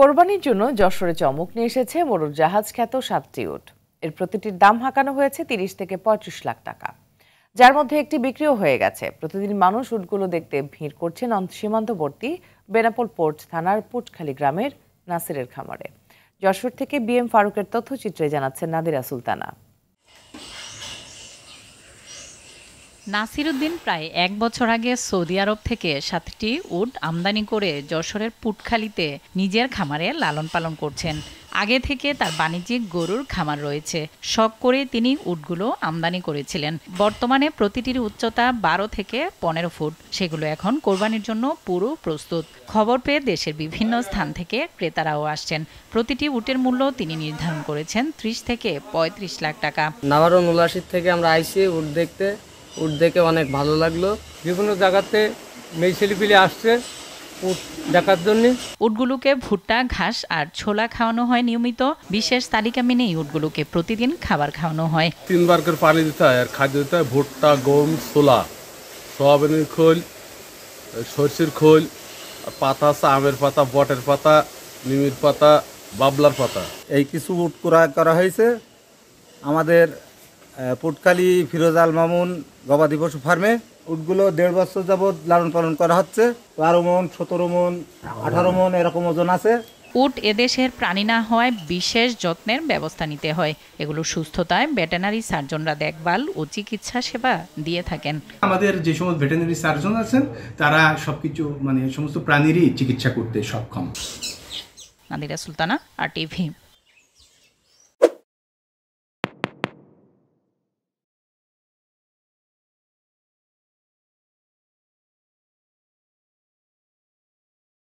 কোরবানির জন্য যশোরে চমক নিয়ে এসেছে মোটর জাহাজ খ্যাত 7টি উট। এর প্রতিটির দাম হাঁকানো হয়েছে 30 থেকে 35 লাখ টাকা, যার মধ্যে একটি বিক্রিও হয়ে গেছে। প্রতিদিন মানুষ উটগুলো দেখতে ভিড় করছেন সীমান্তবর্তী বেনাপোল পোর্ট থানার পুটখালী গ্রামের নাসিরের খামারে। যশোর থেকে বিএম ফারুকের তথ্যচিত্রে জানাচ্ছেন নাদিরা সুলতানা। নাসির উদ্দিন প্রায় 1 বছর আগে সৌদি আরব থেকে 7টি উট আমদানি করে যশোরের পুটখালীতে নিজের খামারে লালন পালন করছেন। আগে থেকে তার বাণিজ্যিক গরুর খামার রয়েছে। শখ করে তিনি উটগুলো আমদানি করেছিলেন। বর্তমানে প্রতিটির উচ্চতা 12 থেকে 15 ফুট। সেগুলো এখন কোরবানির জন্য পুরো প্রস্তুত। খবর পেয়ে দেশের বিভিন্ন স্থান থেকে ক্রেতারাও আসছেন। প্রতিটি উটের মূল্য তিনি নির্ধারণ করেছেন 30 থেকে 35 লাখ টাকা। নাভারন উল্লাসির থেকে আমরা আইসি উট দেখতে। উট দেখে অনেক ভালো লাগলো। বিভিন্ন জায়গাতে মেয়ে ছেলেপিলে আসছে উট দেখার জন্য। উটগুলোকে ভুট্টা, ঘাস আর ছোলা খাওয়ানো হয় নিয়মিত। বিশেষ তালিকা মেনে উটগুলোকে প্রতিদিন খাবার খাওয়ানো হয়। 3 বার করে পানি দিতে হয় আর খাদ্য দিতে হয় ভুট্টা, গম, ছোলা, সয়াবিনের খোল, সরষের খোল, পাতা আছে আমের পাতা, বটের পাতা, নিমের পাতা, বাবলার পাতা। এই কিছু উট ক্রয় করা হয়েছে আমাদের পুটখালী ফিরোজ আল মামুন গবাদি পশু ফার্মে। উটগুলো 1.5 বছর যাবৎ লালন পালন করা হচ্ছে। 12 মন, 17 মন, 18 মন এরকম ওজন আছে। উট এদেশের প্রাণী না হওয়ায় বিশেষ যত্নের ব্যবস্থা নিতে হয়। এগুলো সুস্থতায় ভেটেরিনারি সার্জনরা দেখভাল ও চিকিৎসা সেবা দিয়ে থাকেন। আমাদের যে সমস্ত ভেটেরিনারি সার্জন আছেন তারা সবকিছু সমস্ত প্রাণীরই চিকিৎসা করতে সক্ষম। নাদিরা সুলতানা, RTV।